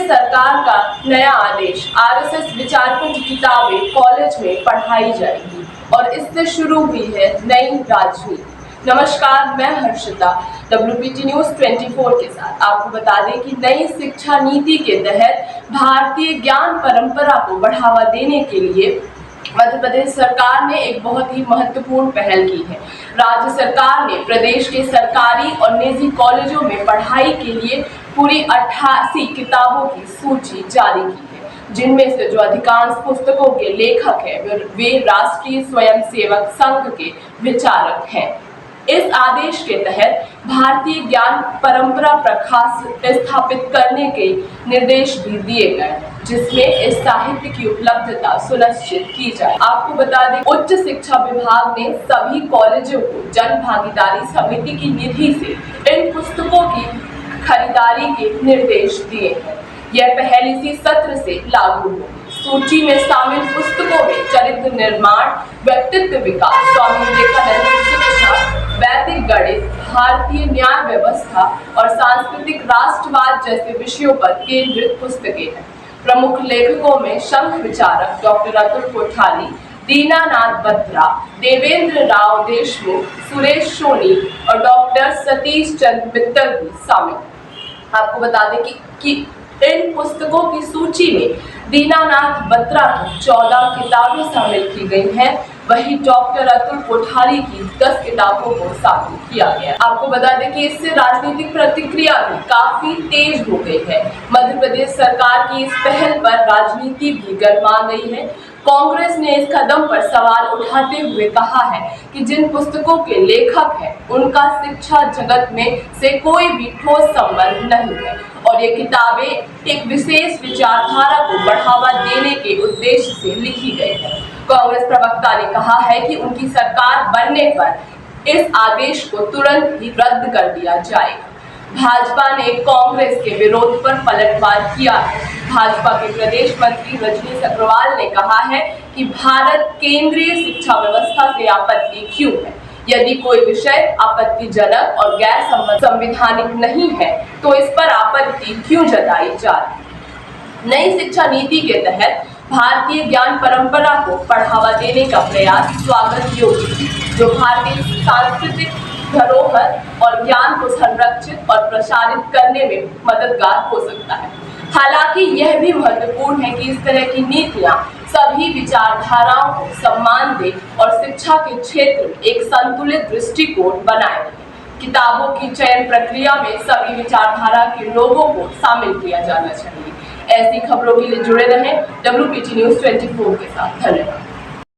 सरकार का नया आदेश, आरएसएस विचारकों की किताबें कॉलेज में पढ़ाई जाएगी और इससे शुरू हुई है नई राजनीति। नमस्कार, मैं हर्षिता WPT न्यूज़ 24 के साथ आपको बता दें कि नई शिक्षा नीति के तहत भारतीय ज्ञान परंपरा को बढ़ावा देने के लिए मध्य प्रदेश सरकार ने एक बहुत ही महत्वपूर्ण पहल की है। राज्य सरकार ने प्रदेश के सरकारी और निजी कॉलेजों में पढ़ाई के लिए पूरी 88 किताबों की सूची जारी की है, जिनमें से जो अधिकांश पुस्तकों के लेखक हैं वे राष्ट्रीय स्वयंसेवक संघ के विचारक हैं। इस आदेश के तहत भारतीय ज्ञान परंपरा प्रकाश स्थापित करने के निर्देश भी दिए गए, जिसमें इस साहित्य की उपलब्धता सुनिश्चित की जाए। आपको बता दें, उच्च शिक्षा विभाग ने सभी कॉलेजों को जन भागीदारी समिति की निधि से इन पुस्तकों की खरीदारी के निर्देश दिए हैं। यह पहल इसी सत्र से लागू होगी। सूची में शामिल पुस्तकों में चरित्र निर्माण, व्यक्तित्व विकास, स्वामी विवेकानंद की शिक्षा, वैदिक गणित, भारतीय न्याय व्यवस्था और सांस्कृतिक राष्ट्रवाद जैसे विषयों पर केंद्रित पुस्तकें हैं। प्रमुख लेखकों में संघ विचारक डॉक्टर अतुल कोठारी, दीनानाथ बत्रा, देवेंद्र राव देशमुख, सुरेश सोनी और डॉक्टर सतीश चंद्र मित्तल भी शामिल हैं। आपको बता दें कि इन पुस्तकों की सूची में दीनानाथ बत्रा की 14 किताबें शामिल की गई हैं, वहीं डॉक्टर अतुल कोठारी की 10 किताबों को शामिल किया गया। आपको बता दें कि इससे राजनीतिक प्रतिक्रिया भी काफी तेज हो गई है। मध्य प्रदेश सरकार की इस पहल पर राजनीति भी गर्मा गई है। कांग्रेस ने इस कदम पर सवाल उठाते हुए कहा है कि जिन पुस्तकों के लेखक हैं उनका शिक्षा जगत में से कोई भी ठोस संबंध नहीं है और ये किताबें एक विशेष विचारधारा को बढ़ावा देने के उद्देश्य से लिखी गई है। कांग्रेस प्रवक्ता ने कहा है कि उनकी सरकार बनने पर इस आदेश को तुरंत ही रद्द कर दिया जाएगा। भाजपा ने कांग्रेस के विरोध पर पलटवार किया है। भाजपा के प्रदेश मंत्री रजनीश अग्रवाल ने कहा है कि भारत केंद्रीय शिक्षा व्यवस्था से आपत्ति क्यों है। यदि कोई विषय आपत्तिजनक और गैर संवैधानिक नहीं है तो इस पर आपत्ति क्यों जताई जा रही। नई शिक्षा नीति के तहत भारतीय ज्ञान परंपरा को बढ़ावा देने का प्रयास स्वागत योग्य है, जो भारतीय सांस्कृतिक धरोहर और ज्ञान को संरक्षित और प्रसारित करने में मददगार हो सकता है। हालांकि यह भी महत्वपूर्ण है कि इस तरह की नीतियां सभी विचारधाराओं को सम्मान दे और शिक्षा के क्षेत्र में एक संतुलित दृष्टिकोण बनाए रखे। किताबों की चयन प्रक्रिया में सभी विचारधारा के लोगों को शामिल किया जाना चाहिए। ऐसी खबरों के लिए जुड़े रहें WPT न्यूज़ 24 के साथ। धन्यवाद।